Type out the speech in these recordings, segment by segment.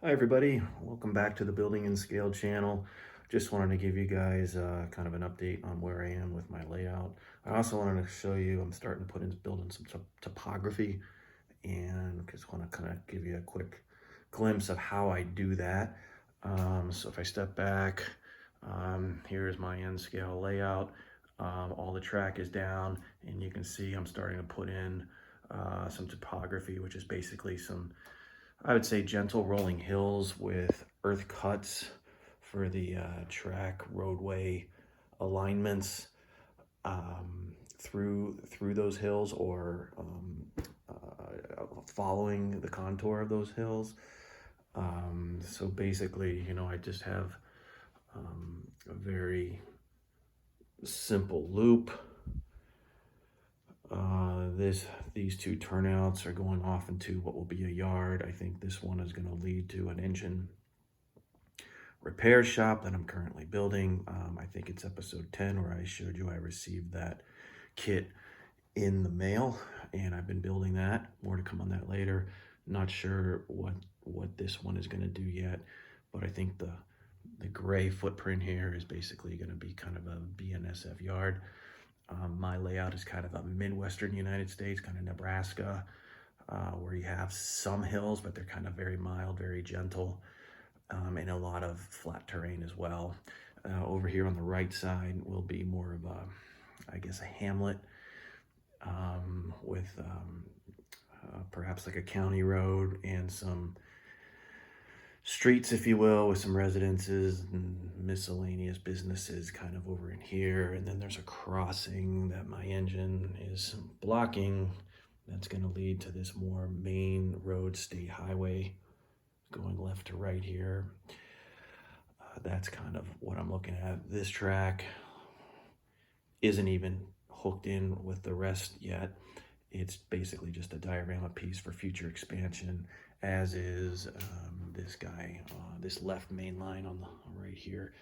Hi everybody, welcome back to the Building and Scale channel. Just wanted to give you guys kind of an update on where I am with my layout. I also wanted to show you I'm starting to building some topography, and just want to kind of give you a quick glimpse of how I do that. So if I step back, here's my end scale layout. All the track is down, and you can see I'm starting to put in some topography, which is basically some, I would say, gentle rolling hills with earth cuts for the track roadway alignments through those hills, or following the contour of those hills. So basically, I just have a very simple loop. These two turnouts are going off into what will be a yard. I think this one is going to lead to an engine repair shop that I'm currently building. I think it's episode 10 where I showed you I received that kit in the mail, and I've been building that. More to come on that later. Not sure what this one is going to do yet, but I think the gray footprint here is basically going to be kind of a BNSF yard. My layout is kind of a Midwestern United States, kind of Nebraska, where you have some hills, but they're kind of very mild, very gentle, and a lot of flat terrain as well. Over here on the right side will be more of I guess, a hamlet with perhaps like a county road and some streets, if you will, with some residences and miscellaneous businesses kind of over in here. And then there's a crossing that my engine is blocking that's going to lead to this more main road state highway going left to right here. That's kind of what I'm looking at. This track isn't even hooked in with the rest yet. It's basically just a diorama piece for future expansion, as is this guy, this left main line on the right here.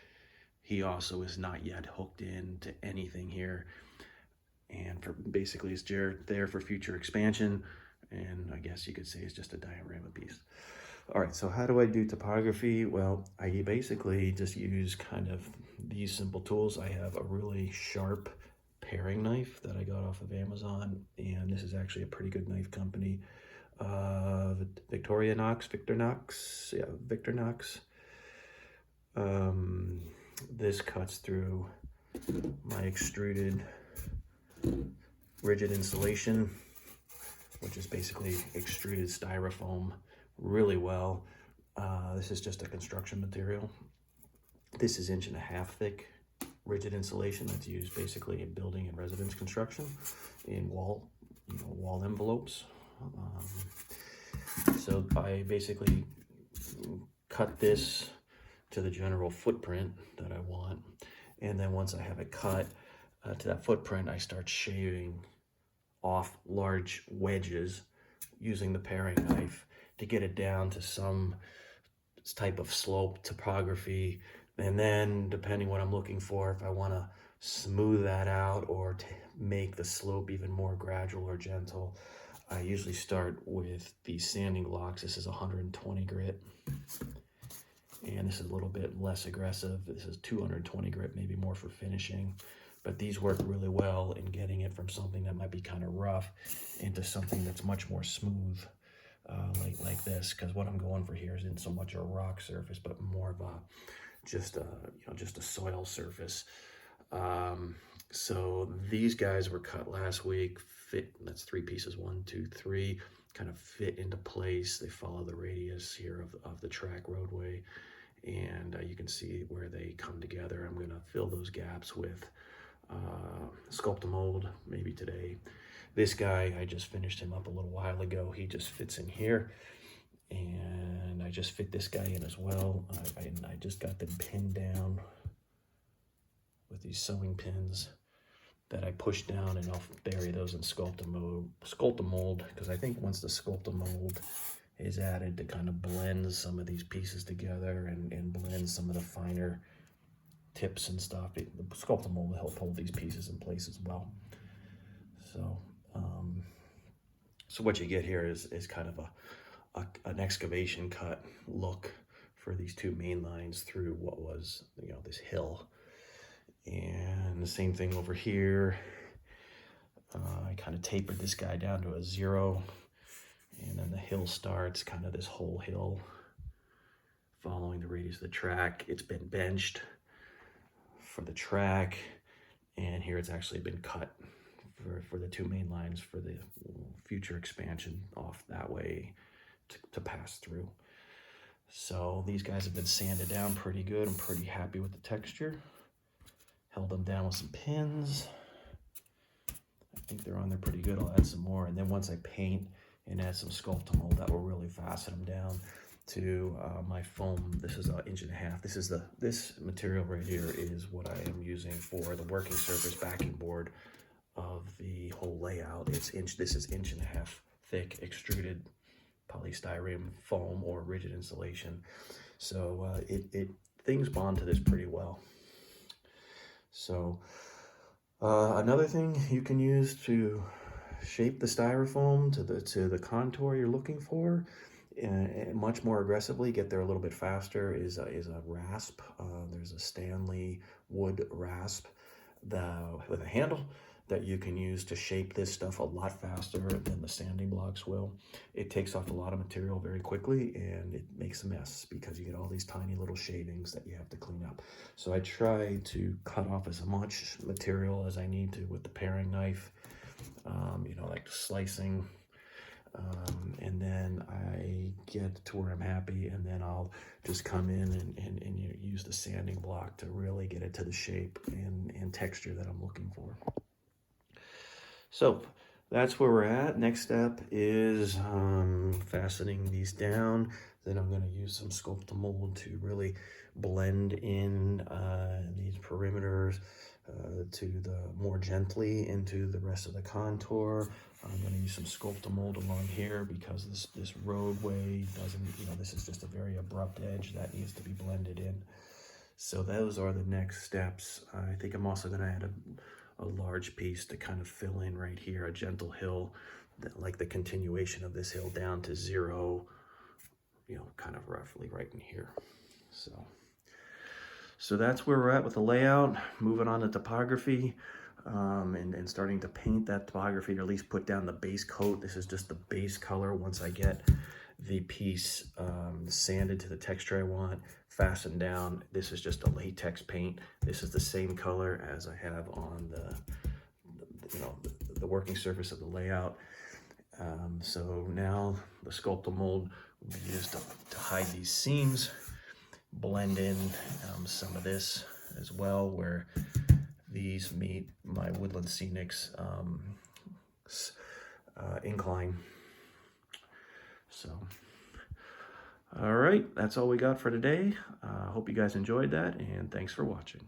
He also is not yet hooked in to anything here, and for basically it's there for future expansion, and I guess you could say it's just a diorama piece. All right, so how do I do topography? Well, I basically just use kind of these simple tools. I have a really sharp paring knife that I got off of Amazon, and this is actually a pretty good knife company. Victorinox. This cuts through my extruded rigid insulation, which is basically extruded styrofoam, really well. This is just a construction material. This is 1.5 inch thick rigid insulation that's used basically in building and residence construction, in wall envelopes. So I basically cut this to the general footprint that I want, and then once I have it cut to that footprint, I start shaving off large wedges using the paring knife to get it down to some type of slope topography. And then depending what I'm looking for, if I want to smooth that out or make the slope even more gradual or gentle, I usually start with these sanding blocks. This is 120 grit, and this is a little bit less aggressive. This is 220 grit, maybe more for finishing. But these work really well in getting it from something that might be kind of rough into something that's much more smooth, like this. Because what I'm going for here isn't so much a rock surface, but more of just a soil surface. So these guys were cut last week. That's 3 pieces, 1, 2, 3, kind of fit into place. They follow the radius here of the track roadway, and you can see where they come together. I'm going to fill those gaps with Sculpt-A-Mold maybe today. This guy, I just finished him up a little while ago. He just fits in here, and I just fit this guy in as well. I just got them pinned down with these sewing pins that I push down, and I'll bury those in Sculpt-A-Mold, because I think once the Sculpt-A-Mold is added to kind of blend some of these pieces together and blend some of the finer tips and stuff, the Sculpt-A-Mold will help hold these pieces in place as well. So so what you get here is kind of an excavation cut look for these two main lines through what was, this hill. And the same thing over here. I kind of tapered this guy down to a 0, and then the hill starts, kind of this whole hill following the radius of the track. It's been benched for the track, and here it's actually been cut for the two main lines for the future expansion off that way to pass through. So these guys have been sanded down pretty good. I'm pretty happy with the texture. Held them down with some pins. I think they're on there pretty good. I'll add some more, and then once I paint and add some Sculptamold, that will really fasten them down to my foam. This is 1.5 inches. This material right here is what I am using for the working surface backing board of the whole layout. This is 1.5 inches thick extruded polystyrene foam or rigid insulation. So things bond to this pretty well. So another thing you can use to shape the styrofoam to the contour you're looking for, and much more aggressively, get there a little bit faster, is a rasp. There's a Stanley wood rasp with a handle that you can use to shape this stuff a lot faster than the sanding blocks will. It takes off a lot of material very quickly, and it makes a mess because you get all these tiny little shavings that you have to clean up. So I try to cut off as much material as I need to with the paring knife, like slicing, and then I get to where I'm happy, and then I'll just come in and use the sanding block to really get it to the shape and texture that I'm looking for. So that's where we're at. Next step is fastening these down. Then I'm going to use some Sculptamold to really blend in these perimeters more gently into the rest of the contour. I'm going to use some Sculptamold along here because this roadway doesn't, this is just a very abrupt edge that needs to be blended in. So those are the next steps. I think I'm also going to add a large piece to kind of fill in right here, a gentle hill, like the continuation of this hill down to 0, kind of roughly right in here. So that's where we're at with the layout. Moving on to topography, and starting to paint that topography, or at least put down the base coat. This is just the base color. Once I get the piece sanded to the texture I want, fastened down, this is just a latex paint. This is the same color as I have on the working surface of the layout. So now the Sculptamold will be used to hide these seams, blend in some of this as well where these meet my Woodland Scenics incline. So, all right, that's all we got for today. Hope you guys enjoyed that, and thanks for watching.